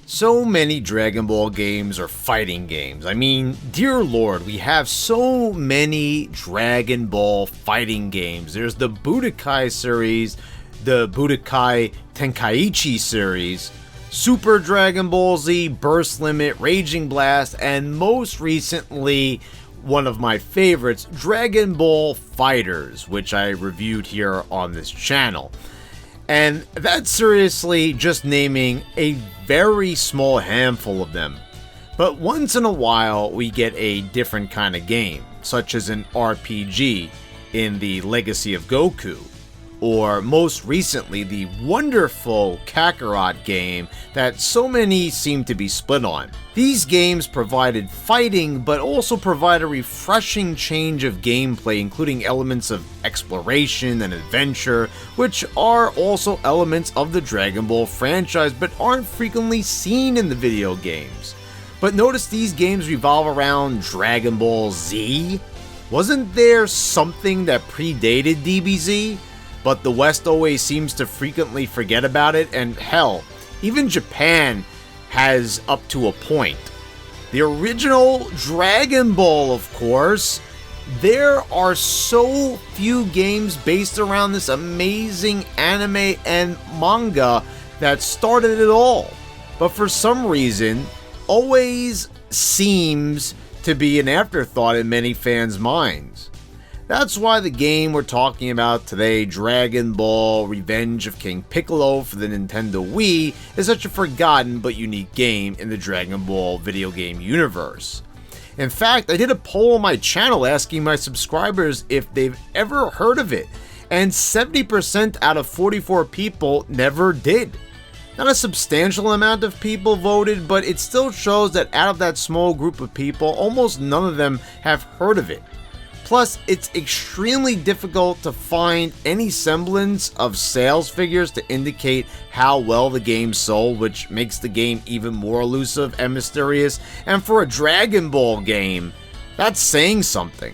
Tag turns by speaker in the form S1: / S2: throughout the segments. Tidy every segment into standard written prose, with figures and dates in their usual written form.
S1: So many Dragon Ball games are fighting games. I mean, dear lord, we have so many Dragon Ball fighting games. There's the Budokai series, the Budokai Tenkaichi series, Super Dragon Ball Z, Burst Limit, Raging Blast, and most recently, one of my favorites, Dragon Ball Fighters, which I reviewed here on this channel. And that's seriously just naming a very small handful of them. But once in a while, we get a different kind of game, such as an RPG in the Legacy of Goku, or most recently the wonderful Kakarot game that so many seem to be split on. These games provided fighting, but also provide a refreshing change of gameplay, including elements of exploration and adventure, which are also elements of the Dragon Ball franchise, but aren't frequently seen in the video games. But notice these games revolve around Dragon Ball Z? Wasn't there something that predated DBZ? But the West always seems to frequently forget about it, and hell, even Japan has up to a point. The original Dragon Ball, of course. There are so few games based around this amazing anime and manga that started it all, but for some reason, always seems to be an afterthought in many fans' minds. That's why the game we're talking about today, Dragon Ball Revenge of King Piccolo for the Nintendo Wii, is such a forgotten but unique game in the Dragon Ball video game universe. In fact, I did a poll on my channel asking my subscribers if they've ever heard of it, and 70% out of 44 people never did. Not a substantial amount of people voted, but it still shows that out of that small group of people, almost none of them have heard of it. Plus, it's extremely difficult to find any semblance of sales figures to indicate how well the game sold, which makes the game even more elusive and mysterious. And for a Dragon Ball game, that's saying something.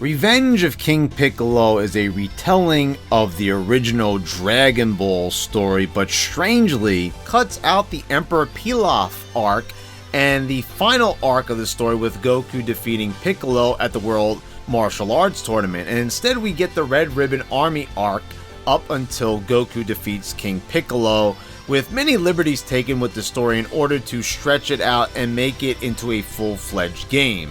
S1: Revenge of King Piccolo is a retelling of the original Dragon Ball story, but strangely cuts out the Emperor Pilaf arc and the final arc of the story with Goku defeating Piccolo at the World Martial Arts Tournament, and instead we get the Red Ribbon Army arc up until Goku defeats King Piccolo, with many liberties taken with the story in order to stretch it out and make it into a full-fledged game.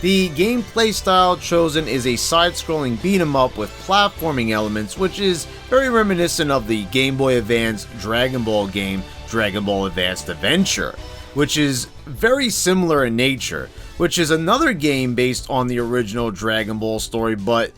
S1: The gameplay style chosen is a side-scrolling beat-em-up with platforming elements, which is very reminiscent of the Game Boy Advance Dragon Ball game, Dragon Ball Advanced Adventure, which is very similar in nature, which is another game based on the original Dragon Ball story, but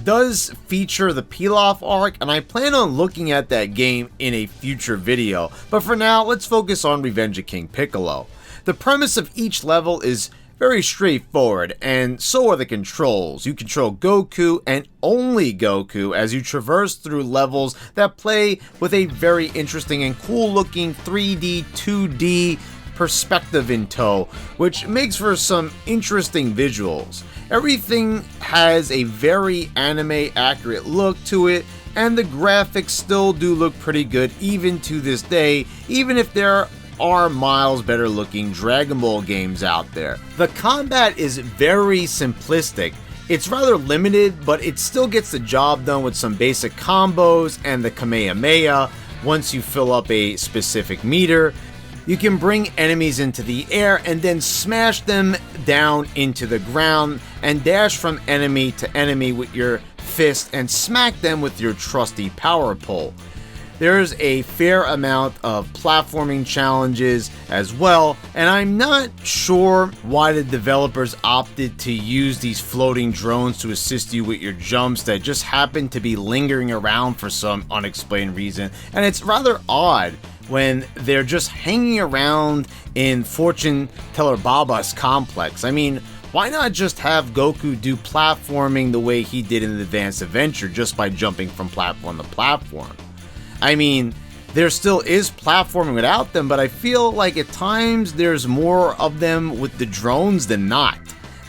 S1: does feature the Pilaf arc, and I plan on looking at that game in a future video. But for now, let's focus on Revenge of King Piccolo. The premise of each level is very straightforward, and so are the controls. You control Goku and only Goku as you traverse through levels that play with a very interesting and cool looking 3D, 2D perspective in tow, which makes for some interesting visuals. Everything has a very anime accurate look to it, and the graphics still do look pretty good even to this day, even if there are miles better looking Dragon Ball games out there. The combat is very simplistic. It's rather limited, but it still gets the job done with some basic combos and the Kamehameha once you fill up a specific meter. You can bring enemies into the air and then smash them down into the ground and dash from enemy to enemy with your fist and smack them with your trusty power pole. There's a fair amount of platforming challenges as well, and I'm not sure why the developers opted to use these floating drones to assist you with your jumps that just happen to be lingering around for some unexplained reason, and it's rather odd when they're just hanging around in Fortune Teller Baba's complex. I mean, why not just have Goku do platforming the way he did in Advanced Adventure, just by jumping from platform to platform? I mean, there still is platforming without them, but I feel like at times there's more of them with the drones than not.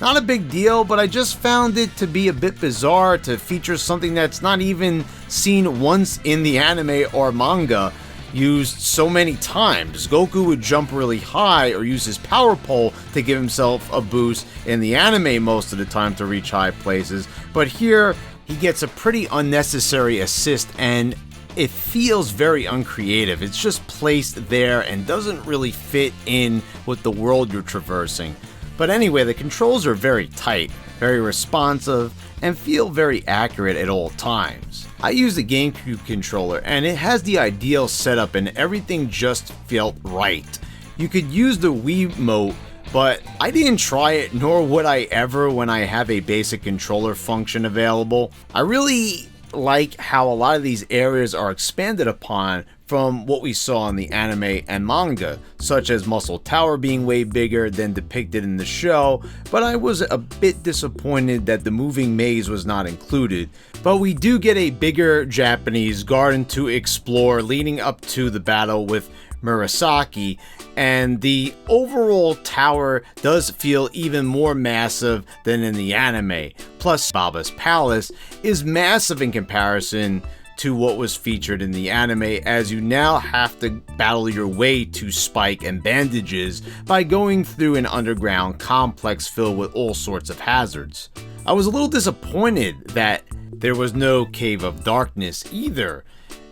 S1: Not a big deal, but I just found it to be a bit bizarre to feature something that's not even seen once in the anime or manga, used so many times. Goku would jump really high or use his power pole to give himself a boost in the anime most of the time to reach high places, but here he gets a pretty unnecessary assist and it feels very uncreative. It's just placed there and doesn't really fit in with the world you're traversing. But anyway, the controls are very tight, very responsive, and feel very accurate at all times. I use the GameCube controller and it has the ideal setup and everything just felt right. You could use the Wiimote, but I didn't try it, nor would I ever when I have a basic controller function available. I really like how a lot of these areas are expanded upon from what we saw in the anime and manga, such as Muscle Tower being way bigger than depicted in the show, but I was a bit disappointed that the moving maze was not included. But we do get a bigger Japanese garden to explore leading up to the battle with Murasaki, and the overall tower does feel even more massive than in the anime. Plus, Baba's Palace is massive in comparison to what was featured in the anime, as you now have to battle your way to Spike and bandages by going through an underground complex filled with all sorts of hazards. I was a little disappointed that there was no Cave of Darkness either.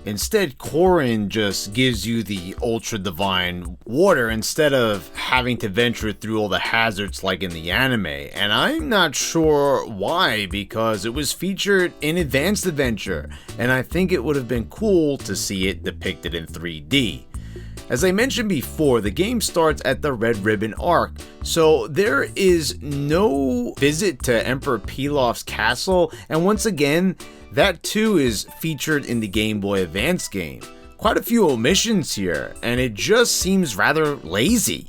S1: Instead, Korin just gives you the ultra divine water instead of having to venture through all the hazards like in the anime, and I'm not sure why, because it was featured in Advanced Adventure, and I think it would have been cool to see it depicted in 3D. As I mentioned before, the game starts at the Red Ribbon Arc, so there is no visit to Emperor Pilaf's castle, and once again, that too is featured in the Game Boy Advance game. Quite a few omissions here, and it just seems rather lazy.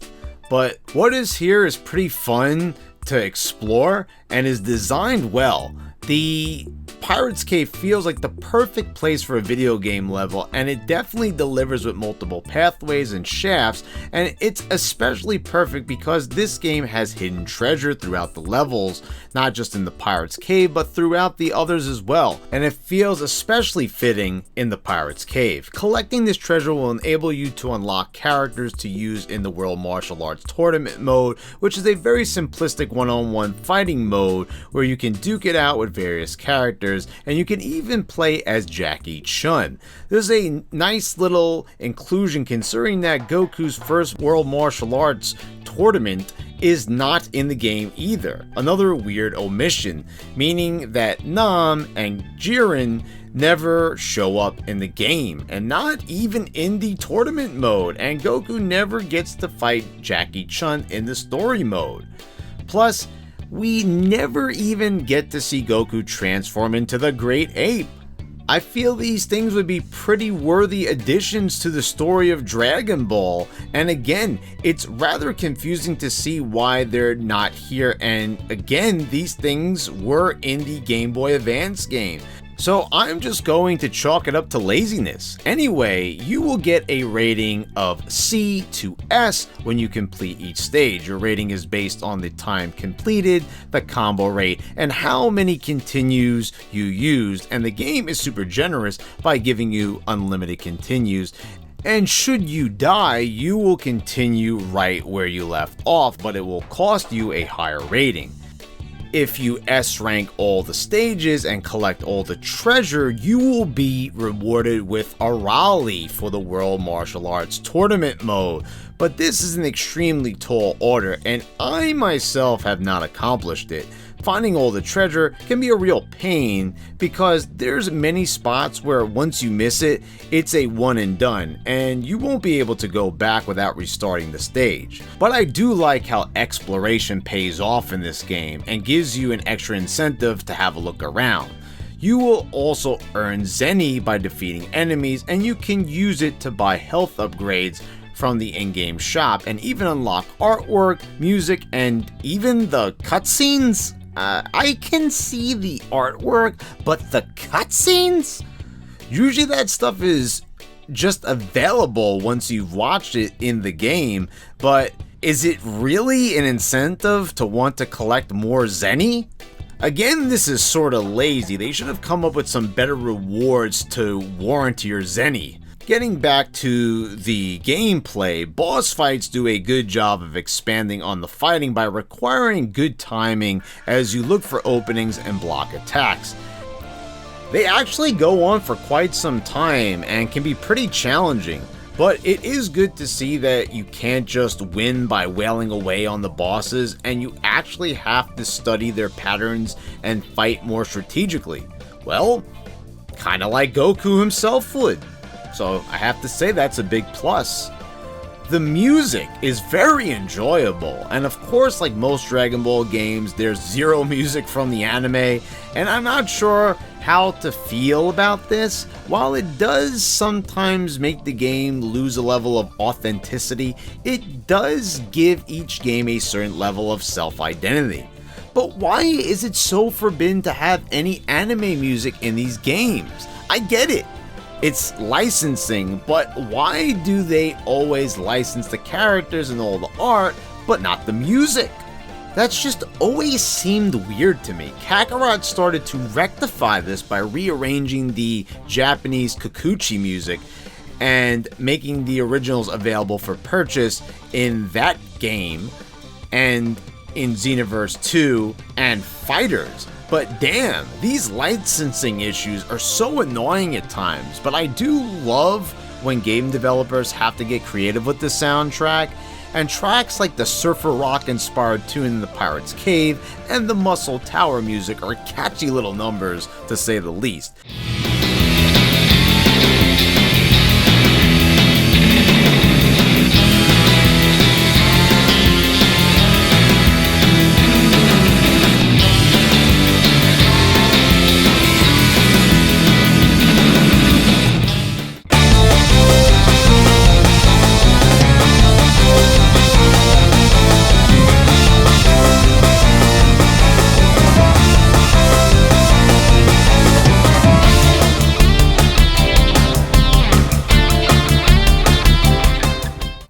S1: But what is here is pretty fun to explore and is designed well. The Pirate's Cave feels like the perfect place for a video game level, and it definitely delivers with multiple pathways and shafts, and it's especially perfect because this game has hidden treasure throughout the levels, not just in the Pirate's Cave, but throughout the others as well, and it feels especially fitting in the Pirate's Cave. Collecting this treasure will enable you to unlock characters to use in the World Martial Arts Tournament mode, which is a very simplistic one-on-one fighting mode where you can duke it out with various characters, and you can even play as Jackie Chun. There's a nice little inclusion considering that Goku's first World Martial Arts tournament is not in the game either. Another weird omission, meaning that Nam and Jiren never show up in the game, and not even in the tournament mode, and Goku never gets to fight Jackie Chun in the story mode. Plus, we never even get to see Goku transform into the Great Ape. I feel these things would be pretty worthy additions to the story of Dragon Ball, and again, it's rather confusing to see why they're not here, and again, these things were in the Game Boy Advance game. So I'm just going to chalk it up to laziness. Anyway, you will get a rating of C to S when you complete each stage. Your rating is based on the time completed, the combo rate, and how many continues you used, and the game is super generous by giving you unlimited continues. And should you die, you will continue right where you left off, but it will cost you a higher rating. If you S rank all the stages and collect all the treasure, you will be rewarded with a Raleigh for the World Martial Arts Tournament mode. But this is an extremely tall order, and I myself have not accomplished it. Finding all the treasure can be a real pain because there's many spots where once you miss it, it's a one and done, and you won't be able to go back without restarting the stage. But I do like how exploration pays off in this game and gives you an extra incentive to have a look around. You will also earn Zenny by defeating enemies, and you can use it to buy health upgrades from the in-game shop and even unlock artwork, music, and even the cutscenes. I can see the artwork, but the cutscenes? Usually that stuff is just available once you've watched it in the game, but is it really an incentive to want to collect more Zenny? Again, this is sorta lazy. They should have come up with some better rewards to warrant your Zenny. Getting back to the gameplay, boss fights do a good job of expanding on the fighting by requiring good timing as you look for openings and block attacks. They actually go on for quite some time and can be pretty challenging, but it is good to see that you can't just win by wailing away on the bosses, and you actually have to study their patterns and fight more strategically. Well, kinda like Goku himself would. So I have to say that's a big plus. The music is very enjoyable, and of course, like most Dragon Ball games, there's zero music from the anime, and I'm not sure how to feel about this. While it does sometimes make the game lose a level of authenticity, it does give each game a certain level of self-identity. But why is it so forbidden to have any anime music in these games? I get it. It's licensing, but why do they always license the characters and all the art, but not the music? That's just always seemed weird to me. Kakarot started to rectify this by rearranging the Japanese Kikuchi music and making the originals available for purchase in that game and in Xenoverse 2 and Fighters. But damn, these licensing issues are so annoying at times, but I do love when game developers have to get creative with the soundtrack, and tracks like the surfer rock inspired tune in the Pirate's Cave and the Muscle Tower music are catchy little numbers to say the least.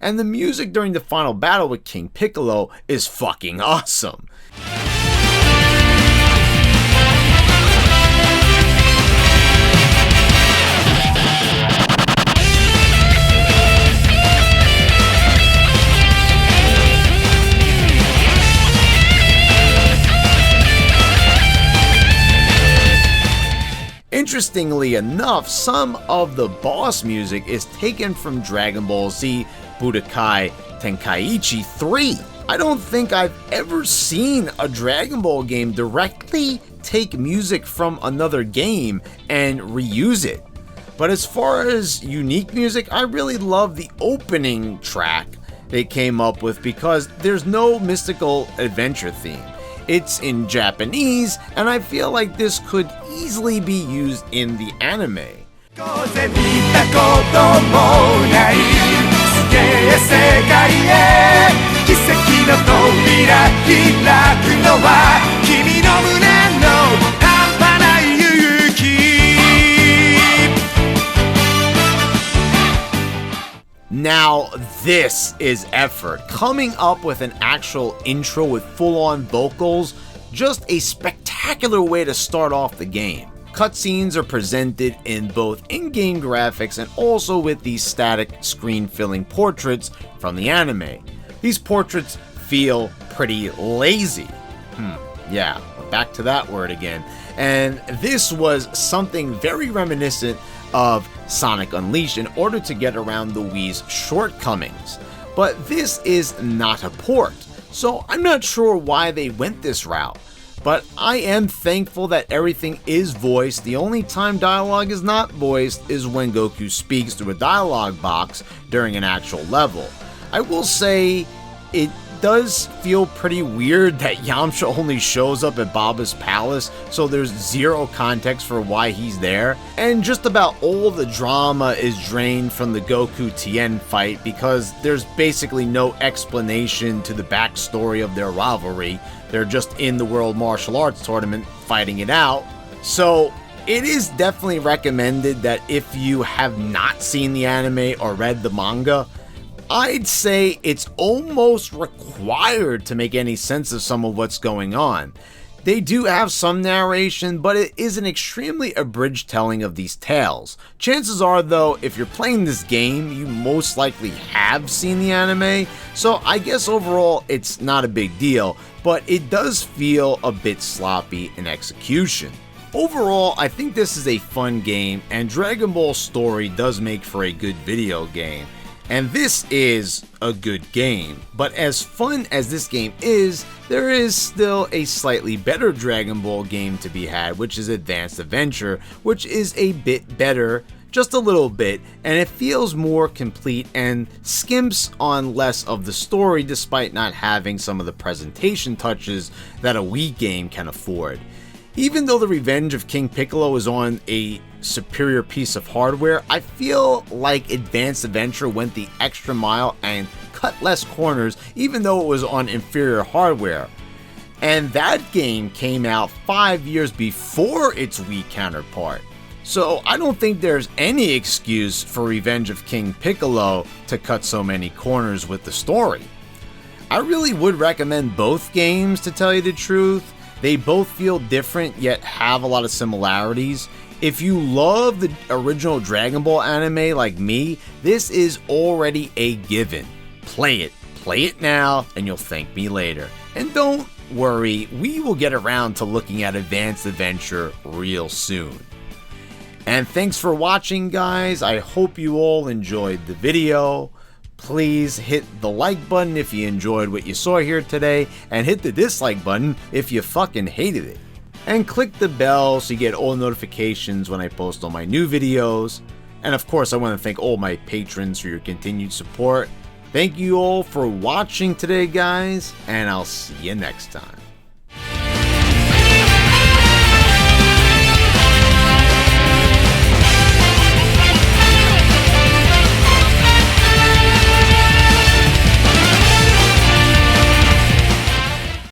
S1: And the music during the final battle with King Piccolo is fucking awesome. Interestingly enough, some of the boss music is taken from Dragon Ball Z Budokai Tenkaichi 3. I don't think I've ever seen a Dragon Ball game directly take music from another game and reuse it. But as far as unique music, I really love the opening track they came up with because there's no mystical adventure theme. It's in Japanese, and I feel like this could easily be used in the anime. Now this is effort. Coming up with an actual intro with full-on vocals, just a spectacular way to start off the game. Cutscenes are presented in both in-game graphics and also with these static screen-filling portraits from the anime. These portraits feel pretty lazy. Yeah, back to that word again. And this was something very reminiscent of Sonic Unleashed in order to get around the Wii's shortcomings. But this is not a port, so I'm not sure why they went this route. But I am thankful that everything is voiced. The only time dialogue is not voiced is when Goku speaks through a dialogue box during an actual level. I will say it does feel pretty weird that Yamcha only shows up at Baba's palace, so there's zero context for why he's there. And just about all the drama is drained from the Goku Tien fight because there's basically no explanation to the backstory of their rivalry. They're just in the World Martial Arts Tournament fighting it out. So it is definitely recommended that if you have not seen the anime or read the manga, I'd say it's almost required to make any sense of some of what's going on. They do have some narration, but it is an extremely abridged telling of these tales. Chances are though, if you're playing this game, you most likely have seen the anime, so I guess overall it's not a big deal, but it does feel a bit sloppy in execution. Overall, I think this is a fun game, and Dragon Ball story does make for a good video game. And this is a good game, but as fun as this game is, there is still a slightly better Dragon Ball game to be had, which is Advanced Adventure, which is a bit better, just a little bit, and it feels more complete and skimps on less of the story despite not having some of the presentation touches that a Wii game can afford. Even though the Revenge of King Piccolo is on a superior piece of hardware, I feel like Advanced Adventure went the extra mile and cut less corners even though it was on inferior hardware. And that game came out 5 years before its Wii counterpart. So I don't think there's any excuse for Revenge of King Piccolo to cut so many corners with the story. I really would recommend both games, to tell you the truth. They both feel different yet have a lot of similarities. If you love the original Dragon Ball anime like me, this is already a given. Play it now, and you'll thank me later. And don't worry, we will get around to looking at Advanced Adventure real soon. And thanks for watching, guys. I hope you all enjoyed the video. Please hit the like button if you enjoyed what you saw here today, and hit the dislike button if you fucking hated it. And click the bell so you get all notifications when I post all my new videos. And of course, I want to thank all my patrons for your continued support. Thank you all for watching today, guys, and I'll see you next time.